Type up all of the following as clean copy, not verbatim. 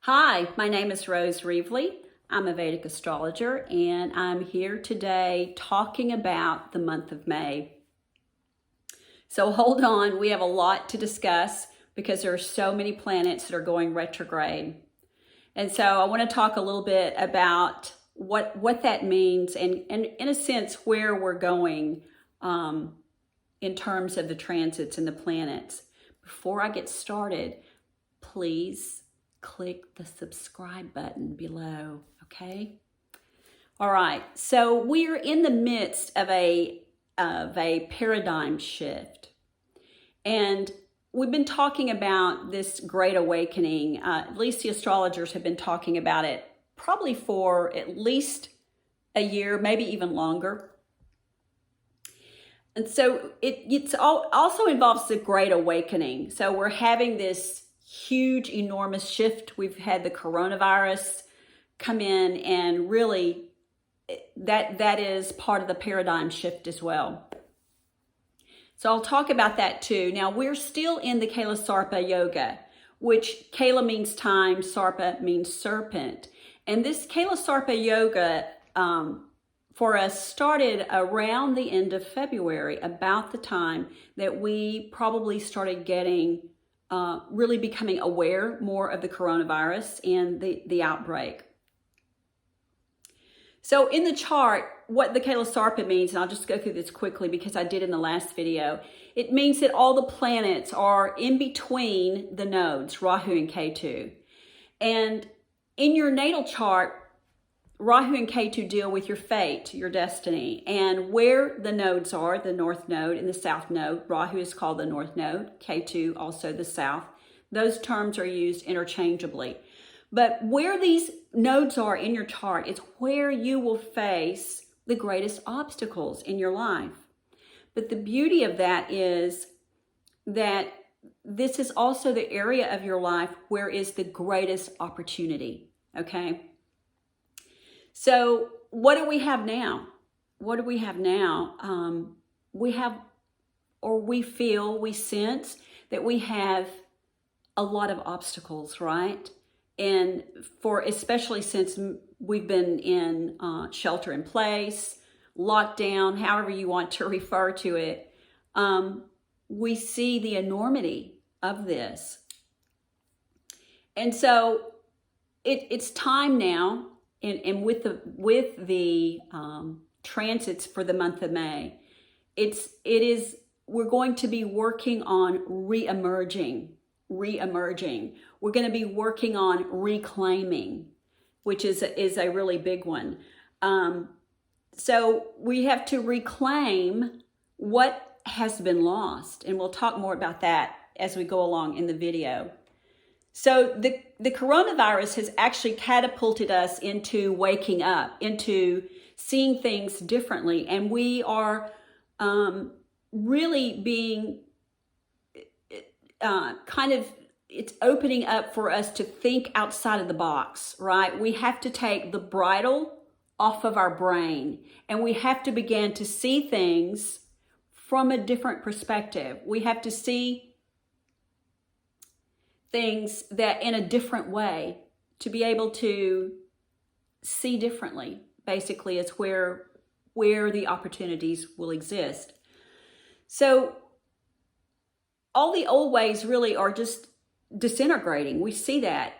Hi, my name is Rose Reevely. I'm a Vedic astrologer, and I'm here today talking about the month of May. So hold on, we have a lot to discuss because there are so many planets that are going retrograde. And so I want to talk a little bit about what that means and in a sense where we're going in terms of the transits and the planets. Before I get started, please click the subscribe button below, okay? All right, so we're in the midst of a paradigm shift. And we've been talking about this great awakening. At least the astrologers have been talking about it probably for at least a year, maybe even longer. And so it also involves the great awakening. So we're having this huge, enormous shift. We've had the coronavirus come in, and really that is part of the paradigm shift as well. So I'll talk about that too. Now we're still in the Kala Sarpa Yoga, which Kala means time, Sarpa means serpent. And this Kala Sarpa Yoga for us started around the end of February, about the time that we probably started getting really becoming aware more of the coronavirus and the outbreak. So in the chart, what the Kala Sarpa means, and I'll just go through this quickly because I did in the last video, it means that all the planets are in between the nodes, Rahu and Ketu. And in your natal chart, Rahu and Ketu deal with your fate, your destiny, and where the nodes are, the north node and the south node. Rahu is called the north node, Ketu also the south. Those terms are used interchangeably. But where these nodes are in your chart is where you will face the greatest obstacles in your life. But the beauty of that is that this is also the area of your life where is the greatest opportunity, okay? So what do we have now? What do we have now? We sense that we have a lot of obstacles, right? And especially since we've been in shelter in place, lockdown, however you want to refer to it, we see the enormity of this. And so it's time now. And with the transits for the month of May, we're going to be working on re-emerging. We're going to be working on reclaiming, which is a really big one. So we have to reclaim what has been lost, and we'll talk more about that as we go along in the video. So the coronavirus has actually catapulted us into waking up, into seeing things differently. And we are really being it's opening up for us to think outside of the box, right? We have to take the bridle off of our brain, and we have to begin to see things from a different perspective. We have to see things that in a different way, to be able to see differently, basically, is where the opportunities will exist. So all the old ways really are just disintegrating. We see that.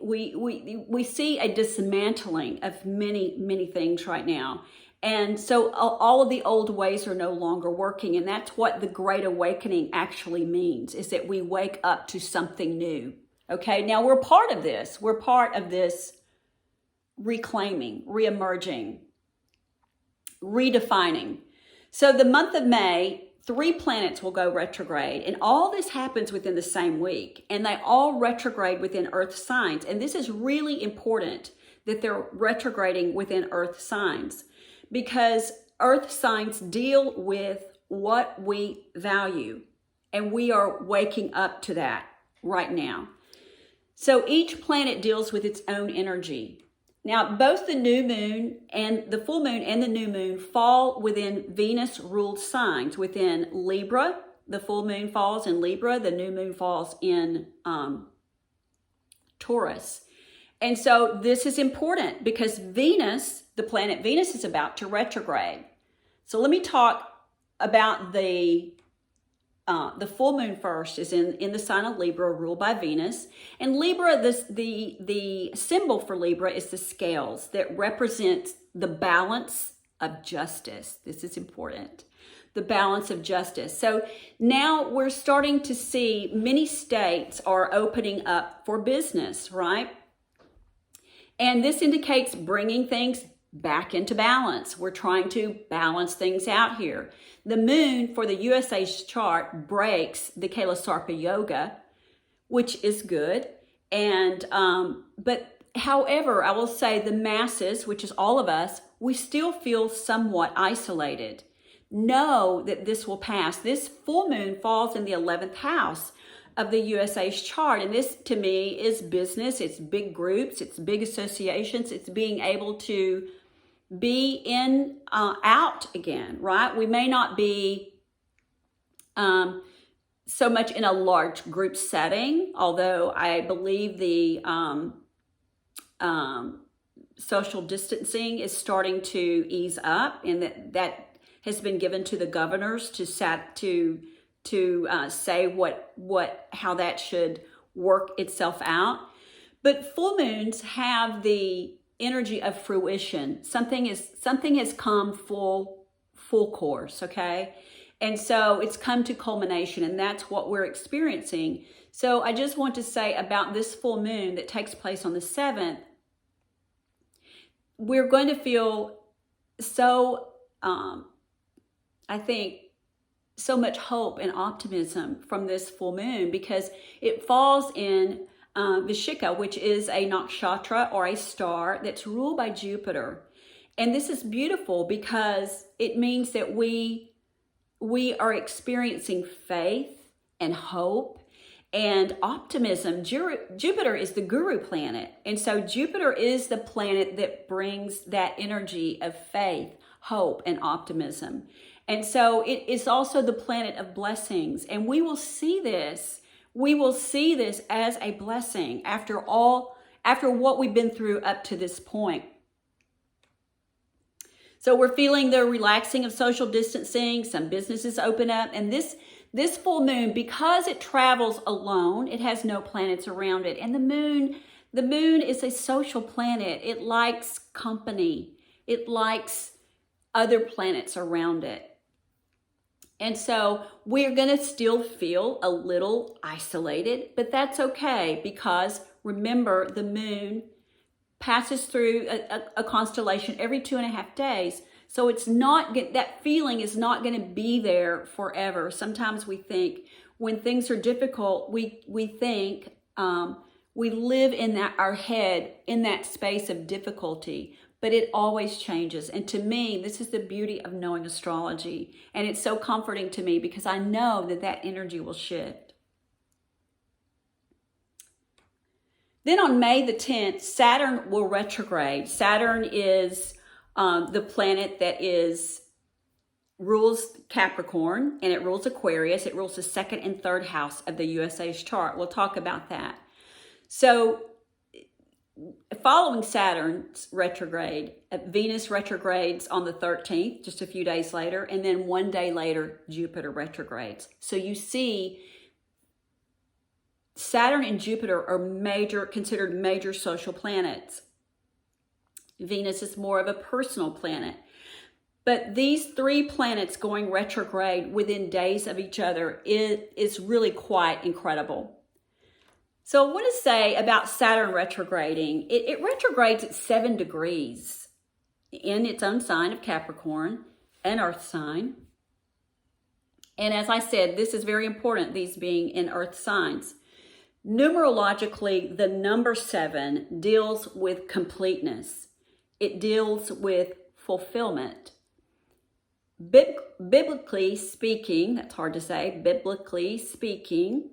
We see a dismantling of many things right now. And so all of the old ways are no longer working. And that's what the Great Awakening actually means, is that we wake up to something new. Okay, now we're part of this. We're part of this reclaiming, re-emerging, redefining. So the month of May, 3 planets will go retrograde. And all this happens within the same week. And they all retrograde within Earth signs. And this is really important that they're retrograding within Earth signs, because Earth signs deal with what we value, and we are waking up to that right now. So each planet deals with its own energy. Now, both the new moon and the full moon and the new moon fall within Venus-ruled signs. Within Libra, the full moon falls in Libra, the new moon falls in Taurus. And so this is important because Venus, the planet Venus, is about to retrograde. So let me talk about the full moon first. Is in the sign of Libra, ruled by Venus. And Libra, the symbol for Libra is the scales that represents the balance of justice. This is important. The balance of justice. So now we're starting to see many states are opening up for business, right? And this indicates bringing things back into balance. We're trying to balance things out here. The moon for the USA's chart breaks the Kalasarpa Yoga, which is good. And but however, I will say the masses, which is all of us, we still feel somewhat isolated. Know that this will pass. This full moon falls in the 11th house of the USA's chart. And this, to me, is business. It's big groups. It's big associations. It's being able to be in, out again, right? We may not be so much in a large group setting, although I believe the social distancing is starting to ease up, and that has been given to the governors to say how that should work itself out. But full moons have the energy of fruition. Something has come full course, okay? And so it's come to culmination, and that's what we're experiencing. So I just want to say about this full moon that takes place on the 7th, we're going to feel so, I think, so much hope and optimism from this full moon because it falls in Vishika, which is a nakshatra or a star that's ruled by Jupiter. And this is beautiful because it means that we are experiencing faith and hope and optimism. Jupiter is the guru planet. And so Jupiter is the planet that brings that energy of faith, hope, and optimism. And so it is also the planet of blessings. And we will see this as a blessing after what we've been through up to this point. So we're feeling the relaxing of social distancing. Some businesses open up. And this full moon, because it travels alone, it has no planets around it. And the moon is a social planet. It likes company. It likes other planets around it. And so we're going to still feel a little isolated, but that's okay because remember the moon passes through a constellation every 2.5 days. So it's not, that feeling is not going to be there forever. Sometimes we think when things are difficult, we think we live in our head in that space of difficulty. But it always changes. And to me, this is the beauty of knowing astrology. And it's so comforting to me because I know that energy will shift. Then on May the 10th, Saturn will retrograde. Saturn is the planet that rules Capricorn, and it rules Aquarius. It rules the 2nd and 3rd house of the USA's chart. We'll talk about that. So following Saturn's retrograde, Venus retrogrades on the 13th, just a few days later, and then one day later, Jupiter retrogrades. So you see, Saturn and Jupiter are considered major social planets. Venus is more of a personal planet. But these 3 planets going retrograde within days of each other is really quite incredible. So I want to say about Saturn retrograding, it retrogrades at 7 degrees in its own sign of Capricorn, an earth sign. And as I said, this is very important, these being in earth signs. Numerologically, the number 7 deals with completeness. It deals with fulfillment. Biblically speaking, that's hard to say, biblically speaking,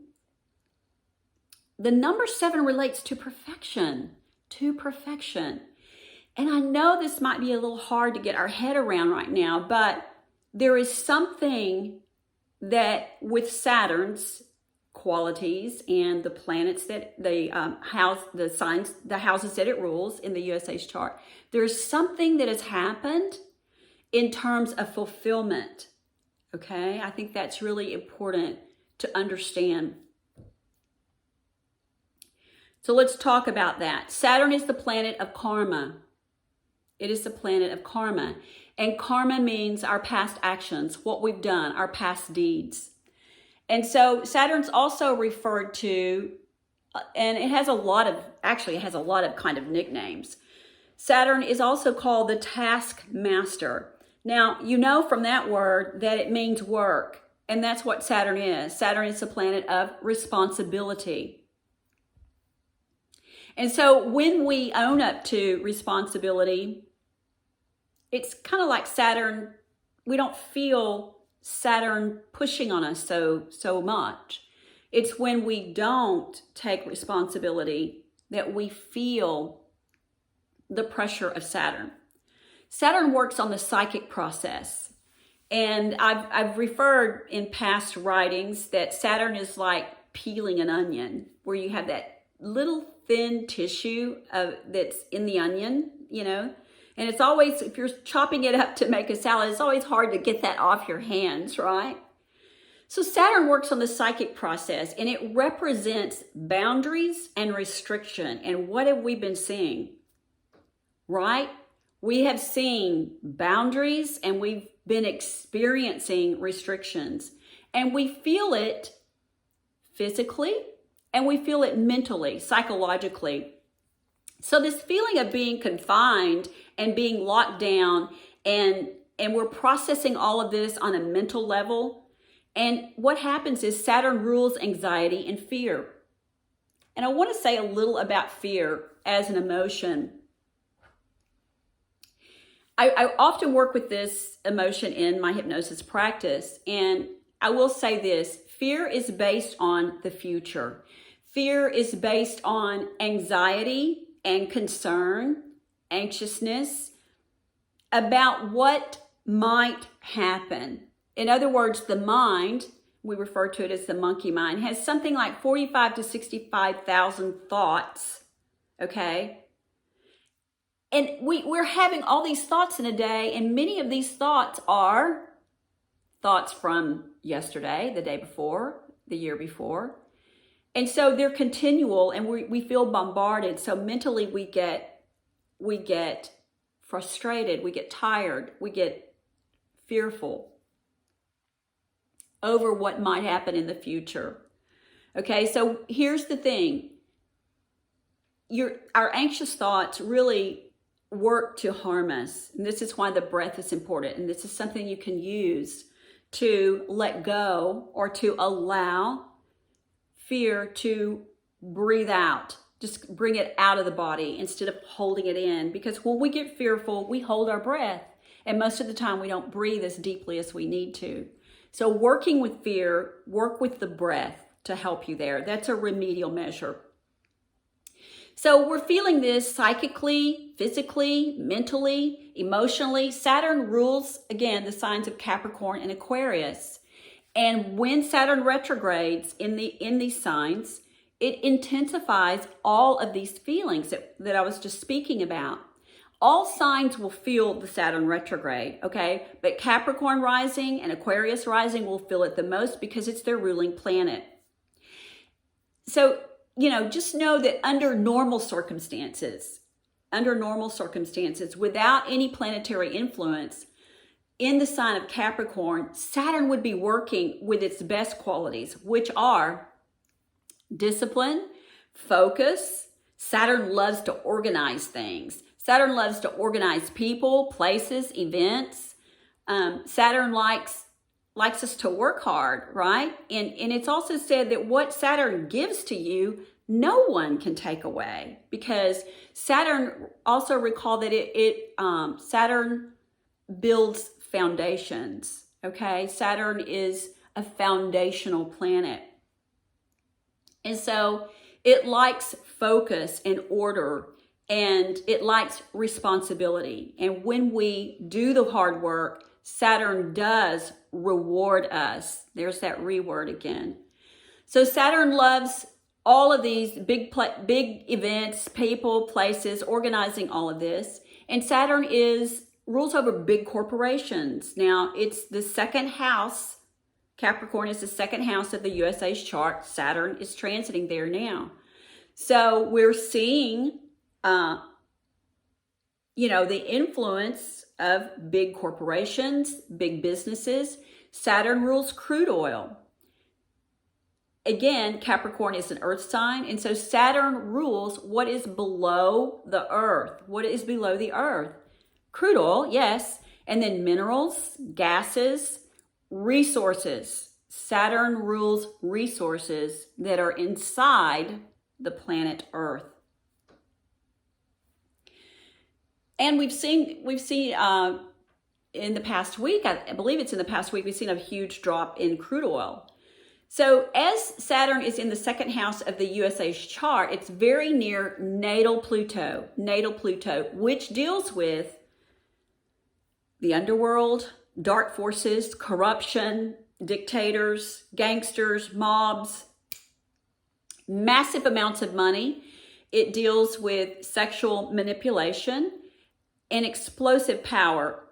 the number 7 relates to perfection, And I know this might be a little hard to get our head around right now, but there is something that with Saturn's qualities and the planets that the houses that it rules in the USA's chart. There's something that has happened in terms of fulfillment. Okay, I think that's really important to understand. So let's talk about that. Saturn is the planet of karma. It is the planet of karma. And karma means our past actions, what we've done, our past deeds. And so Saturn's also referred to, and it has a lot of kind of nicknames. Saturn is also called the taskmaster. Now, you know from that word that it means work, and that's what Saturn is. Saturn is the planet of responsibility. And so when we own up to responsibility, it's kind of like Saturn, we don't feel Saturn pushing on us so much. It's when we don't take responsibility that we feel the pressure of Saturn. Saturn works on the psychic process. And I've referred in past writings that Saturn is like peeling an onion, where you have that little thin tissue that's in the onion, you know. And it's always, if you're chopping it up to make a salad, it's always hard to get that off your hands, right? So Saturn works on the psychic process, and it represents boundaries and restriction. And what have we been seeing? Right? We have seen boundaries and we've been experiencing restrictions. And we feel it physically and we feel it mentally, psychologically. So this feeling of being confined and being locked down, and we're processing all of this on a mental level. And what happens is Saturn rules anxiety and fear. And I want to say a little about fear as an emotion. I often work with this emotion in my hypnosis practice. And I will say this, fear is based on the future. Fear is based on anxiety and concern, anxiousness about what might happen. In other words, the mind, we refer to it as the monkey mind, has something like 45 to 65,000 thoughts, okay? And we're having all these thoughts in a day, and many of these thoughts are thoughts from yesterday, the day before, the year before. And so they're continual, and we feel bombarded. So mentally we get frustrated, we get tired, we get fearful over what might happen in the future. Okay, so here's the thing. Our anxious thoughts really work to harm us. And this is why the breath is important. And this is something you can use to let go or to allow fear to breathe out. Just bring it out of the body instead of holding it in. Because when we get fearful, we hold our breath. And most of the time we don't breathe as deeply as we need to. So working with fear, work with the breath to help you there. That's a remedial measure. So we're feeling this psychically, physically, mentally, emotionally. Saturn rules, again, the signs of Capricorn and Aquarius. And when Saturn retrogrades in these signs, it intensifies all of these feelings that I was just speaking about. All signs will feel the Saturn retrograde, okay? But Capricorn rising and Aquarius rising will feel it the most because it's their ruling planet. So, just know that under normal circumstances, without any planetary influence, in the sign of Capricorn, Saturn would be working with its best qualities, which are discipline, focus. Saturn loves to organize things. Saturn loves to organize people, places, events. Saturn likes us to work hard, right? And it's also said that what Saturn gives to you, no one can take away, because Saturn, also recall that Saturn builds foundations, okay? Saturn is a foundational planet. And so it likes focus and order, and it likes responsibility. And when we do the hard work, Saturn does reward us. There's that reward again. So Saturn loves all of these big events, people, places, organizing all of this. And Saturn rules over big corporations. Now, it's the second house. Capricorn is the second house of the USA's chart. Saturn is transiting there now. So we're seeing, the influence of big corporations, big businesses. Saturn rules crude oil. Again, Capricorn is an earth sign, and so Saturn rules what is below the earth. What is below the earth? Crude oil, yes, and then minerals, gases, resources. Saturn rules resources that are inside the planet Earth. And we've seen in the past week, I believe it's in the past week, we've seen a huge drop in crude oil. So as Saturn is in the second house of the USA's chart, it's very near natal Pluto, which deals with the underworld, dark forces, corruption, dictators, gangsters, mobs, massive amounts of money. It deals with sexual manipulation and explosive power.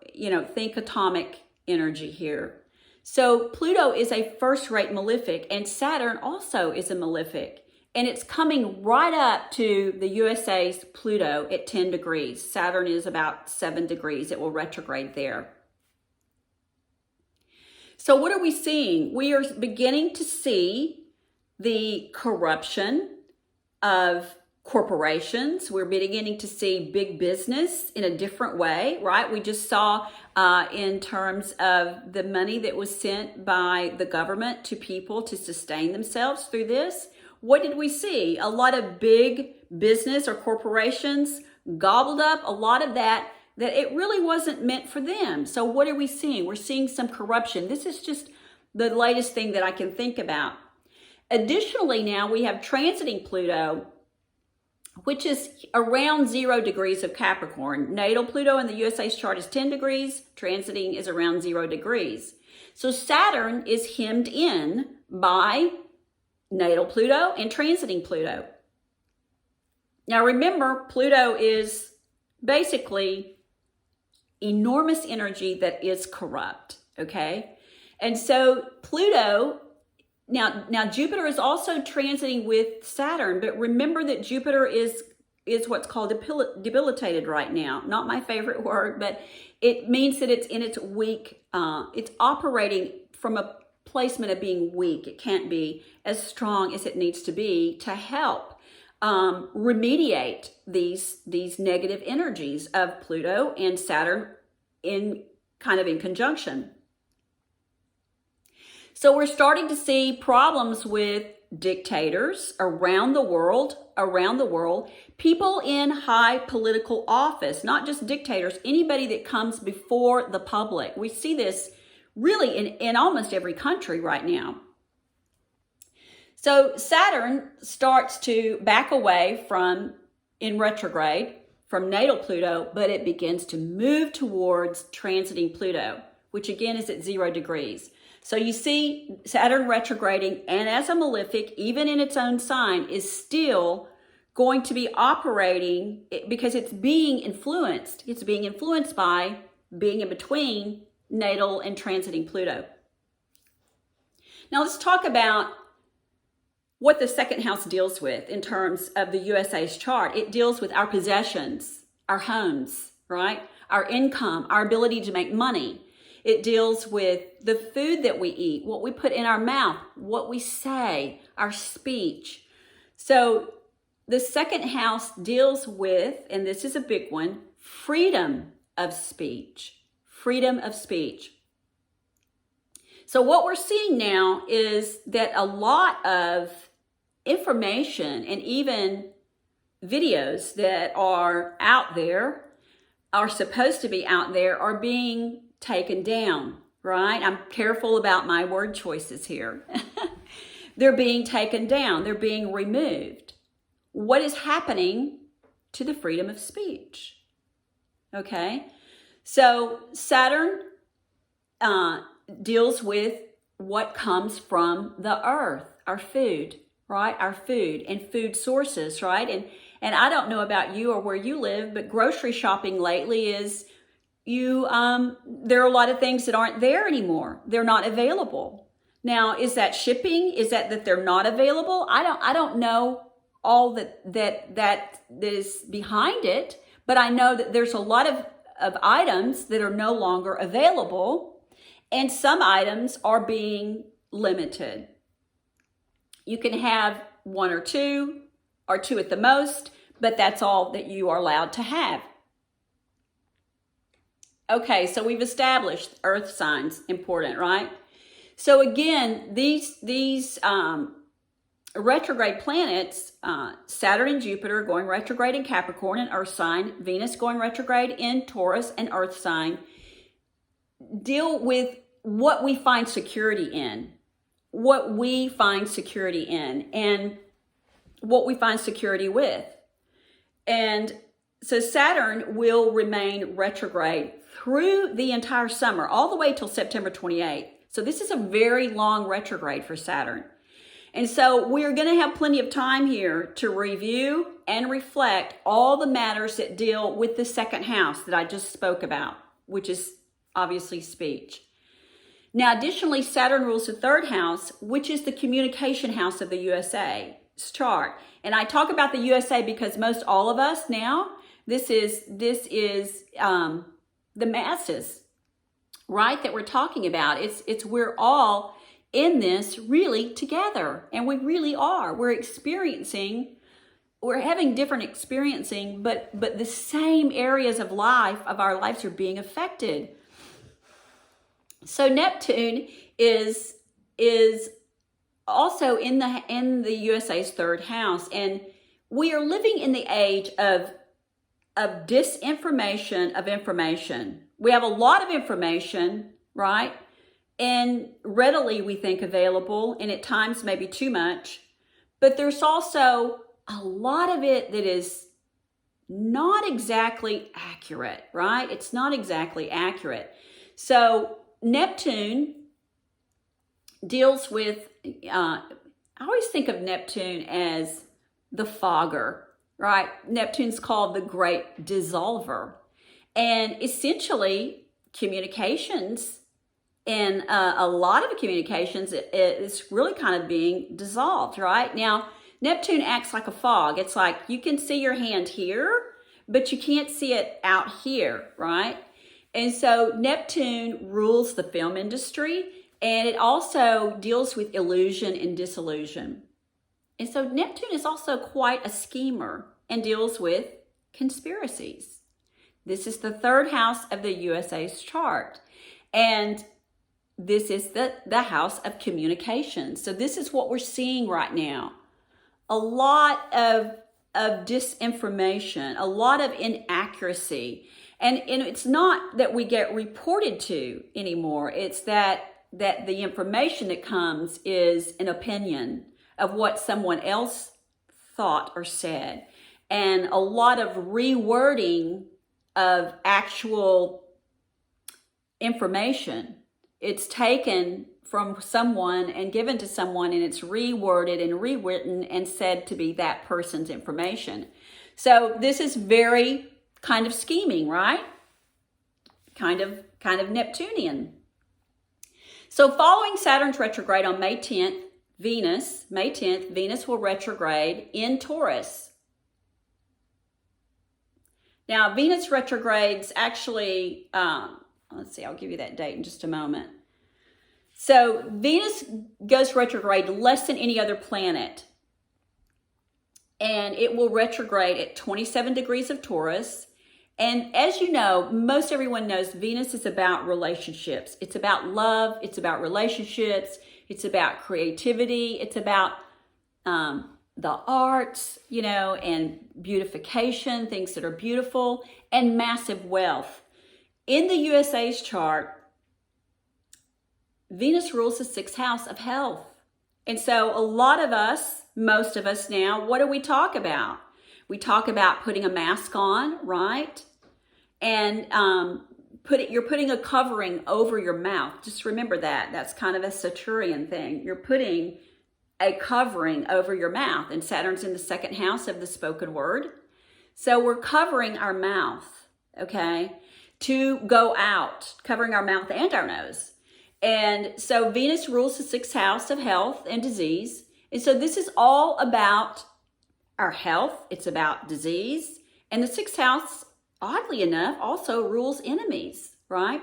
Think atomic energy here. So Pluto is a first-rate malefic, and Saturn also is a malefic. And it's coming right up to the USA's Pluto at 10 degrees. Saturn is about 7 degrees. It will retrograde there. So what are we seeing? We are beginning to see the corruption of corporations. We're beginning to see big business in a different way, right? We just saw in terms of the money that was sent by the government to people to sustain themselves through this. What did we see? A lot of big business or corporations gobbled up a lot of that it really wasn't meant for them. So what are we seeing? We're seeing some corruption. This is just the latest thing that I can think about. Additionally, now we have transiting Pluto, which is around 0 degrees of Capricorn. Natal Pluto in the USA's chart is 10 degrees. Transiting is around 0 degrees. So Saturn is hemmed in by natal Pluto and transiting Pluto. Now remember, Pluto is basically enormous energy that is corrupt, okay? And so Pluto, now Jupiter is also transiting with Saturn, but remember that Jupiter is what's called debilitated right now. Not my favorite word, but it means that it's in its weak, it's operating from a placement of being weak. It can't be as strong as it needs to be to help remediate these negative energies of Pluto and Saturn in conjunction. So we're starting to see problems with dictators around the world, people in high political office, not just dictators, anybody that comes before the public. We see this really in almost every country right now. So Saturn starts to back away in retrograde from natal Pluto, but it begins to move towards transiting Pluto, which again is at 0 degrees. So you see Saturn retrograding, and as a malefic, even in its own sign, is still going to be operating because it's being influenced. It's being influenced by being in between natal and transiting Pluto. Now let's talk about what the second house deals with in terms of the USA's chart. It deals with our possessions, our homes, right? Our income, our ability to make money. It deals with the food that we eat, what we put in our mouth, what we say, our speech. So the second house deals with, and this is a big one, freedom of speech. Freedom of speech. So what we're seeing now is that a lot of information and even videos that are out there, are supposed to be out there, are being taken down, right? I'm careful about my word choices here. They're being taken down. They're being removed. What is happening to the freedom of speech? Okay. So Saturn deals with what comes from the earth, our food, right? Our food and food sources, right? And I don't know about you or where you live, but grocery shopping lately is there are a lot of things that aren't there anymore. They're not available. Now, is that shipping? Is that they're not available? I don't know all that is behind it, but I know that there's a lot of items that are no longer available, and some items are being limited. You can have one or two at the most, but that's all that you are allowed to have. Okay, so we've established earth signs, important, right? So again, these retrograde planets, Saturn and Jupiter going retrograde in Capricorn, an earth sign, Venus going retrograde in Taurus, an earth sign, deal with what we find security in, and what we find security with. And so Saturn will remain retrograde through the entire summer, all the way till September 28th. So this is a very long retrograde for Saturn. And so we're going to have plenty of time here to review and reflect all the matters that deal with the second house that I just spoke about, which is obviously speech. Now, additionally, Saturn rules the third house, which is the communication house of the USA's chart. And I talk about the USA because most all of us now, this is the masses, right, that we're talking about. It's we're all in this really together, and we really are. We're having different experiencing, but the same areas of our lives are being affected. So Neptune is also in the USA's third house, and we are living in the age of disinformation, of information. We have a lot of information, right? And readily we think available, and at times maybe too much. But there's also a lot of it that is not exactly accurate, right? It's not exactly accurate. So Neptune deals with, I always think of Neptune as the fogger, right? Neptune's called the great dissolver. And essentially, communications, and a lot of the communications is really kind of being dissolved, right? Now, Neptune acts like a fog. It's like you can see your hand here, but you can't see it out here, right? And so Neptune rules the film industry, and it also deals with illusion and disillusion. And so Neptune is also quite a schemer and deals with conspiracies. This is the third house of the USA's chart. And this is the house of communication. So this is what we're seeing right now. A lot of disinformation, a lot of inaccuracy. And it's not that we get reported to anymore. It's that the information that comes is an opinion of what someone else thought or said. And a lot of rewording of actual information. It's taken from someone and given to someone, and it's reworded and rewritten and said to be that person's information. So this is very kind of scheming, right? Kind of Neptunian. So following Saturn's retrograde on May 10th, Venus will retrograde in Taurus. Now, Venus retrogrades actually, let's see, I'll give you that date in just a moment. So Venus goes retrograde less than any other planet. And it will retrograde at 27 degrees of Taurus. And as you know, most everyone knows Venus is about relationships. It's about love. It's about relationships. It's about creativity. It's about the arts, and beautification, things that are beautiful, and massive wealth. In the USA's chart, Venus rules the sixth house of health. And so a lot of us, most of us now, what do we talk about? We talk about putting a mask on, right? And you're putting a covering over your mouth. Just remember that. That's kind of a Saturnian thing. You're putting a covering over your mouth. And Saturn's in the second house of the spoken word. So we're covering our mouth, okay, to go out, covering our mouth and our nose. And so Venus rules the sixth house of health and disease. And so this is all about our health. It's about disease. And the sixth house, oddly enough, also rules enemies, right?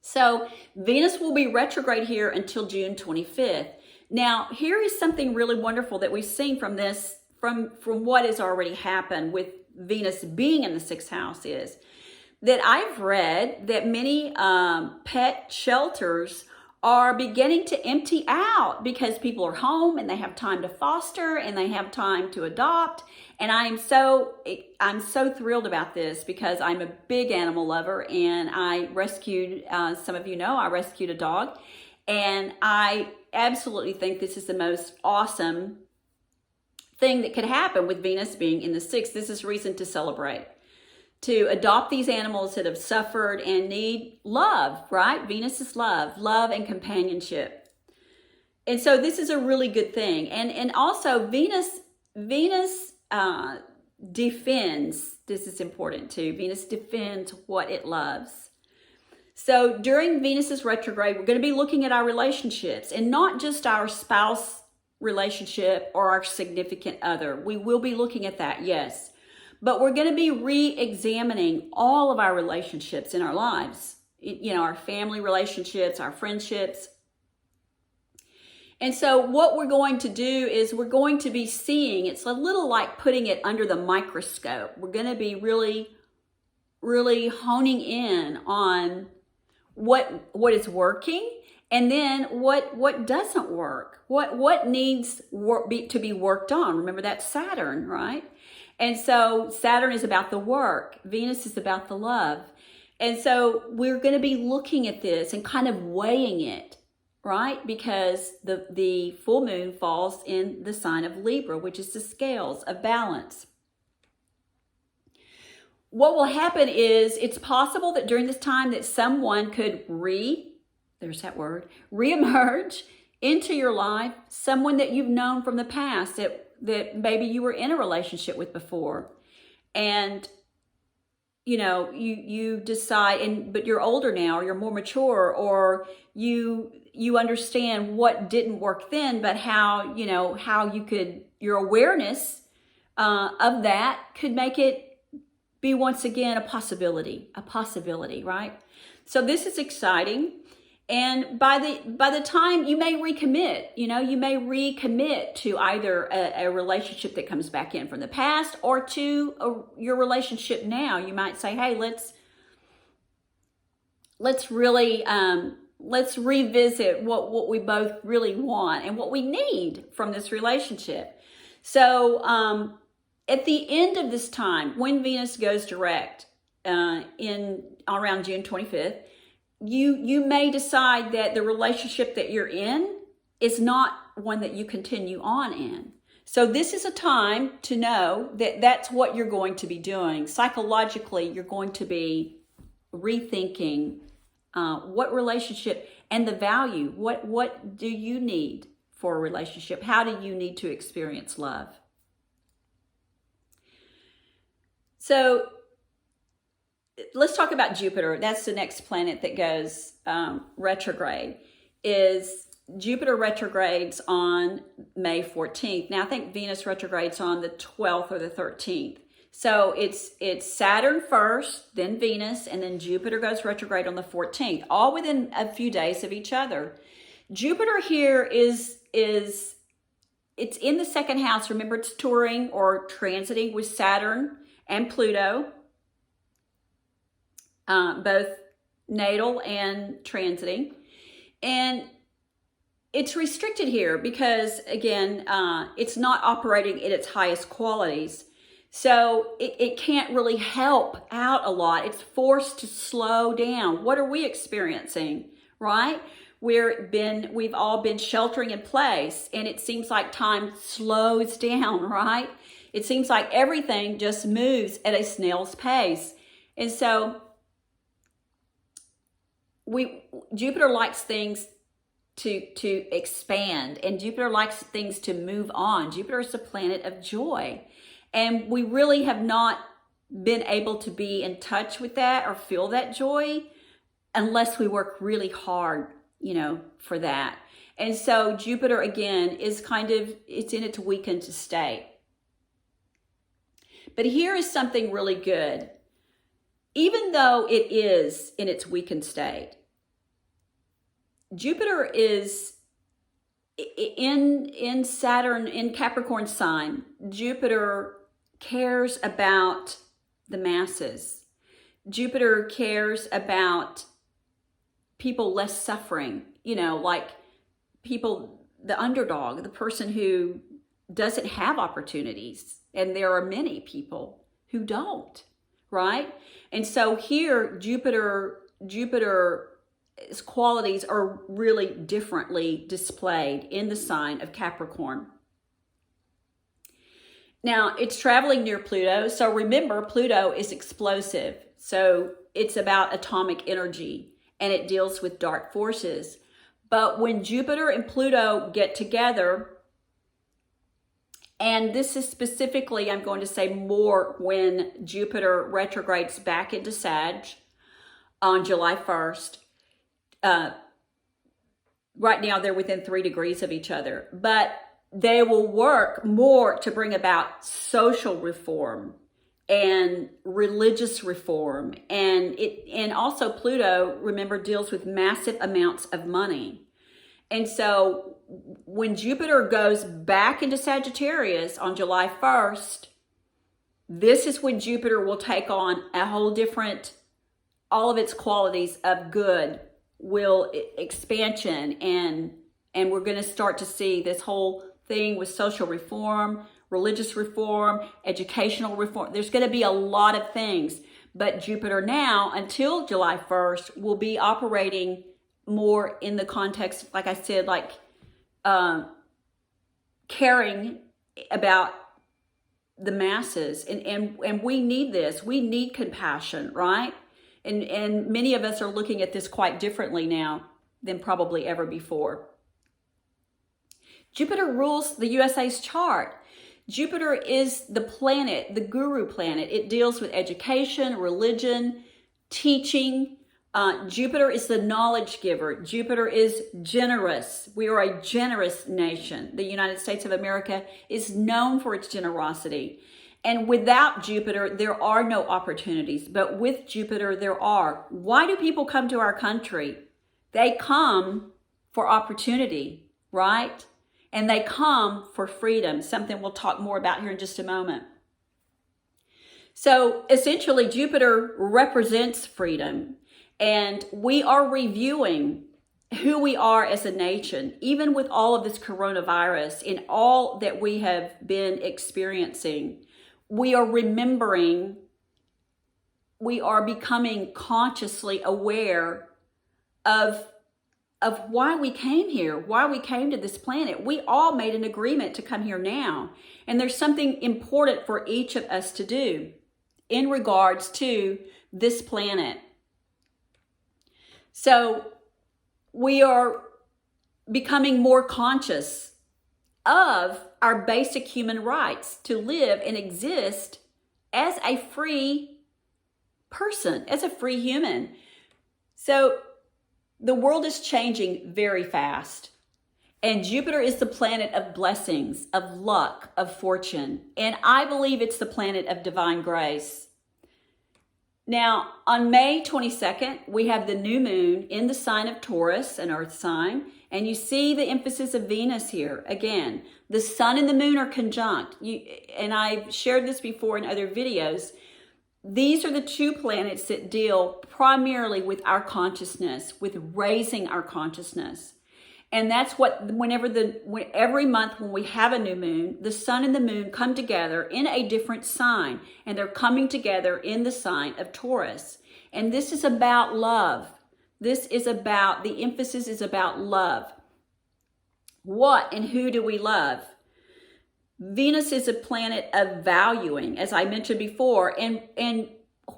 So Venus will be retrograde here until June 25th. Now, here is something really wonderful that we've seen from this, from what has already happened with Venus being in the sixth house, is that I've read that many pet shelters are beginning to empty out because people are home and they have time to foster and they have time to adopt. And I'm so thrilled about this because I'm a big animal lover, and I rescued, some of you know, I rescued a dog, and I absolutely think this is the most awesome thing that could happen with Venus being in the sixth. This is reason to celebrate, to adopt these animals that have suffered and need love, right? Venus is love and companionship. And so this is a really good thing. And also Venus defends, this is important too, Venus defends what it loves. So during Venus's retrograde, we're going to be looking at our relationships, and not just our spouse relationship or our significant other. We will be looking at that, yes. But we're going to be re-examining all of our relationships in our lives. You know, our family relationships, our friendships. And so what we're going to do is we're going to be seeing, it's a little like putting it under the microscope. We're going to be really, really honing in on what is working, and then what doesn't work, what needs to be worked on. Remember, that's Saturn, right? And so Saturn is about the work. Venus is about the love. And so we're going to be looking at this and kind of weighing it, right? Because the full moon falls in the sign of Libra, which is the scales of balance. What will happen is it's possible that during this time that someone could reemerge into your life, someone that you've known from the past that maybe you were in a relationship with before. And, you know, you decide, but you're older now, or you're more mature, or you understand what didn't work then, but how you could, your awareness of that could make it be once again a possibility, right? So this is exciting. And by the time you may recommit, to either a relationship that comes back in from the past, or to your relationship now. You might say, hey, let's really, let's revisit what we both really want and what we need from this relationship. So at the end of this time, when Venus goes direct in around June 25th, you may decide that the relationship that you're in is not one that you continue on in. So this is a time to know that that's what you're going to be doing. Psychologically, you're going to be rethinking what relationship and the value. What do you need for a relationship? How do you need to experience love? So let's talk about Jupiter. That's the next planet that goes retrograde. Is Jupiter retrogrades on May 14th. Now I think Venus retrogrades on the 12th or the 13th. So it's Saturn first, then Venus, and then Jupiter goes retrograde on the 14th, all within a few days of each other. Jupiter here is it's in the second house. Remember, it's touring or transiting with Saturn and Pluto, both natal and transiting. And it's restricted here because, again, it's not operating at its highest qualities. So it can't really help out a lot. It's forced to slow down. What are we experiencing, right? We've all been sheltering in place, and it seems like time slows down, right? It seems like everything just moves at a snail's pace. And so Jupiter likes things to expand, and Jupiter likes things to move on. Jupiter is the planet of joy, and we really have not been able to be in touch with that or feel that joy unless we work really hard, for that. And so Jupiter again is it's in its weakened state. But here is something really good. Even though it is in its weakened state, Jupiter is in Saturn, in Capricorn sign. Jupiter cares about the masses. Jupiter cares about people less suffering, like people, the underdog, the person who doesn't have opportunities. And there are many people who don't, right? And so here, Jupiter's qualities are really differently displayed in the sign of Capricorn. Now, it's traveling near Pluto. So remember, Pluto is explosive. So it's about atomic energy, and it deals with dark forces. But when Jupiter and Pluto get together, and this is specifically, I'm going to say more when Jupiter retrogrades back into Sag on July 1st. Right now, they're within 3 degrees of each other, but they will work more to bring about social reform and religious reform. And also Pluto, remember, deals with massive amounts of money. And so when Jupiter goes back into Sagittarius on July 1st, this is when Jupiter will take on a whole different, all of its qualities of good, expansion, and we're going to start to see this whole thing with social reform, religious reform, educational reform. There's going to be a lot of things, but Jupiter now, until July 1st, will be operating more in the context, like I said, like caring about the masses. And we need this. We need compassion, right? And many of us are looking at this quite differently now than probably ever before. Jupiter rules the USA's chart. Jupiter is the planet, the guru planet. It deals with education, religion, teaching. Jupiter is the knowledge giver. Jupiter is generous. We are a generous nation. The United States of America is known for its generosity. And without Jupiter, there are no opportunities. But with Jupiter, there are. Why do people come to our country? They come for opportunity, right? And they come for freedom, something we'll talk more about here in just a moment. So essentially, Jupiter represents freedom. And we are reviewing who we are as a nation, even with all of this coronavirus and all that we have been experiencing. We are remembering, we are becoming consciously aware of why we came here, why we came to this planet. We all made an agreement to come here now. And there's something important for each of us to do in regards to this planet. So we are becoming more conscious of our basic human rights to live and exist as a free person, as a free human. So the world is changing very fast. And Jupiter is the planet of blessings, of luck, of fortune. And I believe it's the planet of divine grace. Now, on May 22nd, we have the new moon in the sign of Taurus, an earth sign. And you see the emphasis of Venus here. Again, the sun and the moon are conjunct. And I've shared this before in other videos. These are the two planets that deal primarily with our consciousness, with raising our consciousness. And that's what, every month when we have a new moon, the sun and the moon come together in a different sign. And they're coming together in the sign of Taurus. And this is about love. The emphasis is about love. What and who do we love? Venus is a planet of valuing, as I mentioned before. And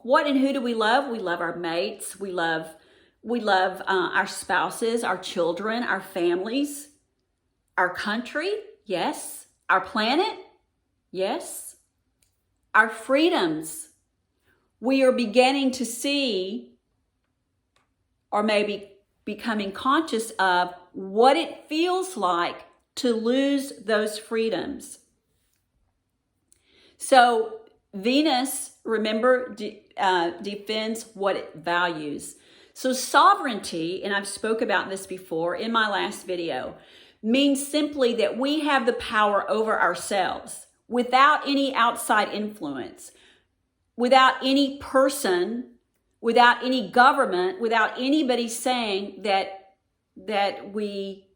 what and who do we love? We love our mates. We love We love our spouses, our children, our families, our country, yes. Our planet, yes. Our freedoms. We are beginning to see, or maybe becoming conscious of, what it feels like to lose those freedoms. So Venus, remember, defends what it values. So sovereignty, and I've spoke about this before in my last video, means simply that we have the power over ourselves without any outside influence, without any person, without any government, without anybody saying that we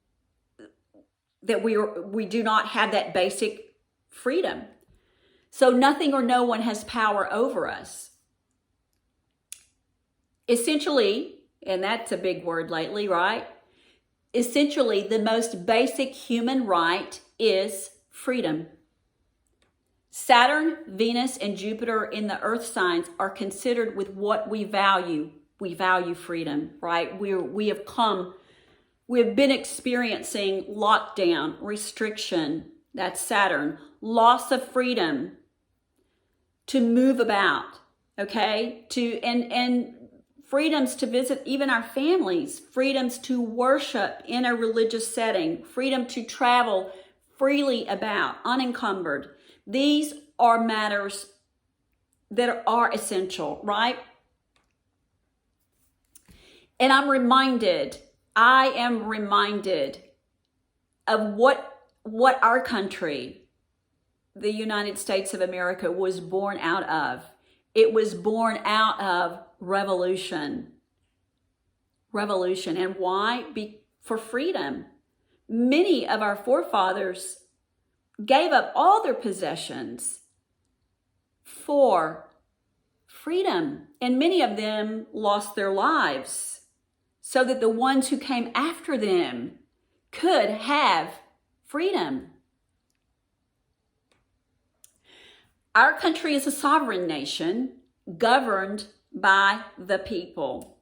do not have that basic freedom. So nothing or no one has power over us. Essentially, and that's a big word lately, right? Essentially, the most basic human right is freedom. Saturn, Venus, and Jupiter in the earth signs are considered with what we value. We value freedom, right? We have been experiencing lockdown, restriction, that's Saturn, loss of freedom to move about, okay? And freedoms to visit even our families, freedoms to worship in a religious setting, freedom to travel freely about, unencumbered. These are matters that are essential, right? And I am reminded of what our country, the United States of America, was born out of. It was born out of revolution. Revolution. And why? For freedom. Many of our forefathers gave up all their possessions for freedom. And many of them lost their lives so that the ones who came after them could have freedom. Our country is a sovereign nation governed by the people.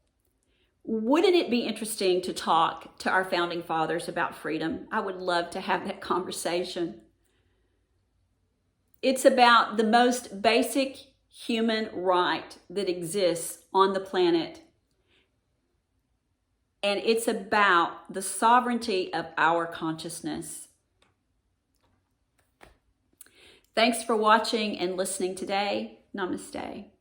Wouldn't it be interesting to talk to our founding fathers about freedom? I would love to have that conversation. It's about the most basic human right that exists on the planet. And it's about the sovereignty of our consciousness. Thanks for watching and listening today. Namaste.